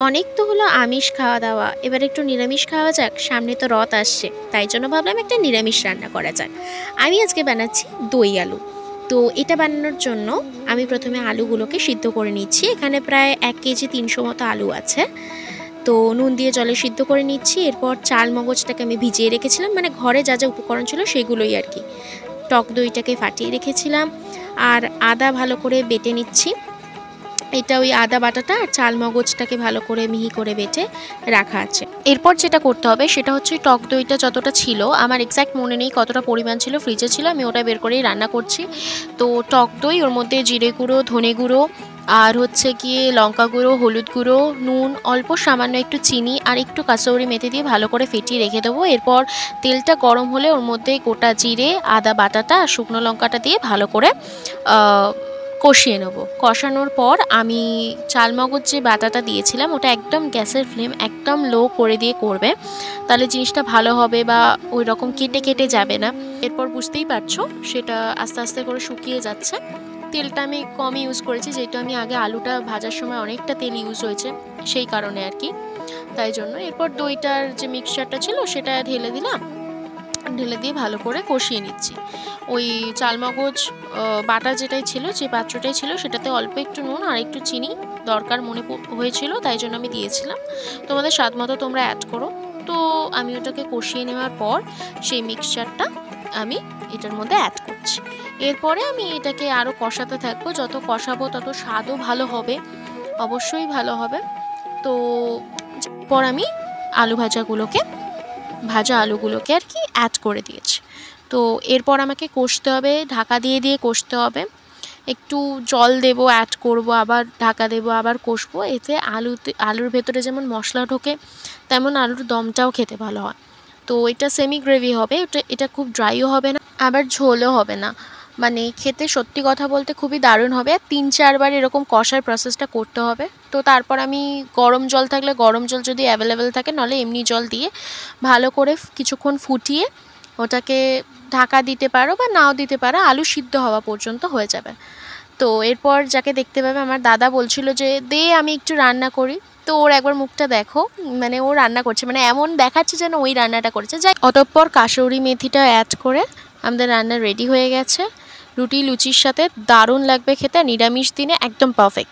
অনেক তো হলো আমিষ খাওয়া দাওয়া, এবার একটু নিরামিষ খাওয়া যাক, সামনে তো রথ আসছে, তাই জন্য ভাবলাম একটা নিরামিষ রান্না করা যাক। আমি আজকে বানাচ্ছি দই আলু। তো এটা বানানোর জন্য আমি প্রথমে আলুগুলোকে সিদ্ধ করে নিচ্ছি। এখানে প্রায় 1 কেজি 300 মতো আলু আছে। তো নুন দিয়ে জলে সিদ্ধ করে নিচ্ছি। এরপর চাল মগজটাকে আমি ভিজিয়ে রেখেছিলাম, মানে ঘরে যা যা উপকরণ ছিল সেগুলোই আর কি। টক দইটাকে ফাটিয়ে রেখেছিলাম, আর আদা ভালো করে বেটে নিচ্ছি। এটা ওই আদা বাটাটা আর চাল মগজটাকে ভালো করে মিহি করে বেটে রাখা আছে। এরপর যেটা করতে হবে সেটা হচ্ছে টক দইটা যতটা ছিল, আমার এক্স্যাক্ট মনে নেই কতটা পরিমাণ ছিল, ফ্রিজে ছিল, আমি ওটা বের করেই রান্না করছি। তো টক দই, ওর মধ্যে জিরে গুঁড়ো, ধনে গুঁড়ো, আর হচ্ছে গিয়ে লঙ্কা গুঁড়ো, হলুদ গুঁড়ো, নুন, অল্প সামান্য একটু চিনি আর একটু কাসৌরি মেথি দিয়ে ভালো করে ফেটিয়ে রেখে দেবো। এরপর তেলটা গরম হলে ওর মধ্যে গোটা জিরে, আদা বাটাটা আর শুকনো লঙ্কাটা দিয়ে ভালো করে কষিয়ে নেব। কষানোর পর আমি চালমগজ যে বাটাটা দিয়েছিলাম ওটা একদম গ্যাসের ফ্লেম একদম লো করে দিয়ে করবে, তাহলে জিনিসটা ভালো হবে বা ওই রকম কেটে কেটে যাবে না। এরপর বুঝতেই পারছো সেটা আস্তে আস্তে করে শুকিয়ে যাচ্ছে। তেলটা আমি কম ইউজ করেছি, যেহেতু আমি আগে আলুটা ভাজার সময় অনেকটা তেল ইউজ হয়েছে সেই কারণে আর কি, তাই জন্য। এরপর দইটার যে মিক্সচারটা ছিল সেটা ঢেলে দিলাম, ঢেলে দিয়ে ভালো করে কষিয়ে নিচ্ছি। ওই চালমগজ বাটা যেটাই ছিল, যে পাত্রটাই ছিল, সেটাতে অল্প একটু নুন আর একটু চিনি দরকার মনে হয়েছিল, তাই জন্য আমি দিয়েছিলাম। তোমাদের স্বাদ মতো তোমরা অ্যাড করো। তো আমি ওটাকে কষিয়ে নেওয়ার পর সেই মিক্সচারটা আমি এটার মধ্যে অ্যাড করছি। এরপরে আমি এটাকে আরও কষাতে থাকবো, যত কষাবো তত স্বাদও ভালো হবে, অবশ্যই ভালো হবে। তো পর আমি ভাজা আলুগুলোকে আর কি অ্যাড করে দিয়েছি। তো এরপর আমাকে কষতে হবে, ঢাকা দিয়ে দিয়ে কষতে হবে। একটু জল দেবো, অ্যাড করব, আবার ঢাকা দেবো, আবার কষবো। এতে আলুর ভেতরে যেমন মশলা ঢোকে, তেমন আলুর দমটাও খেতে ভালো হয়। তো এটা সেমি গ্রেভি হবে, এটা খুব ড্রাইও হবে না, আবার ঝোলও হবে না, মানে খেতে সত্যি কথা বলতে খুবই দারুণ হবে। 3-4 বার এরকম কষার প্রসেসটা করতে হবে। তো তারপর আমি গরম জল থাকলে গরম জল যদি অ্যাভেলেবেল থাকে, নাহলে এমনি জল দিয়ে ভালো করে কিছুক্ষণ ফুটিয়ে ওটাকে ঢাকা দিতে পারো বা নাও দিতে পারো, আলু সিদ্ধ হওয়া পর্যন্ত হয়ে যাবে। তো এরপর যাকে দেখতে পাবে, আমার দাদা বলছিল যে দে আমি একটু রান্না করি। তো ওর একবার মুখটা দেখো, মানে ও রান্না করছে, মানে এমন দেখাচ্ছে যেন ওই রান্নাটা করেছে। যাই, অতঃপর কাসৌরি মেথিটা অ্যাড করে আমাদের রান্না রেডি হয়ে গেছে। রুটি লুচির সাথে দারুণ লাগবে খেতে, নিরামিষ দিনে একদম পারফেক্ট।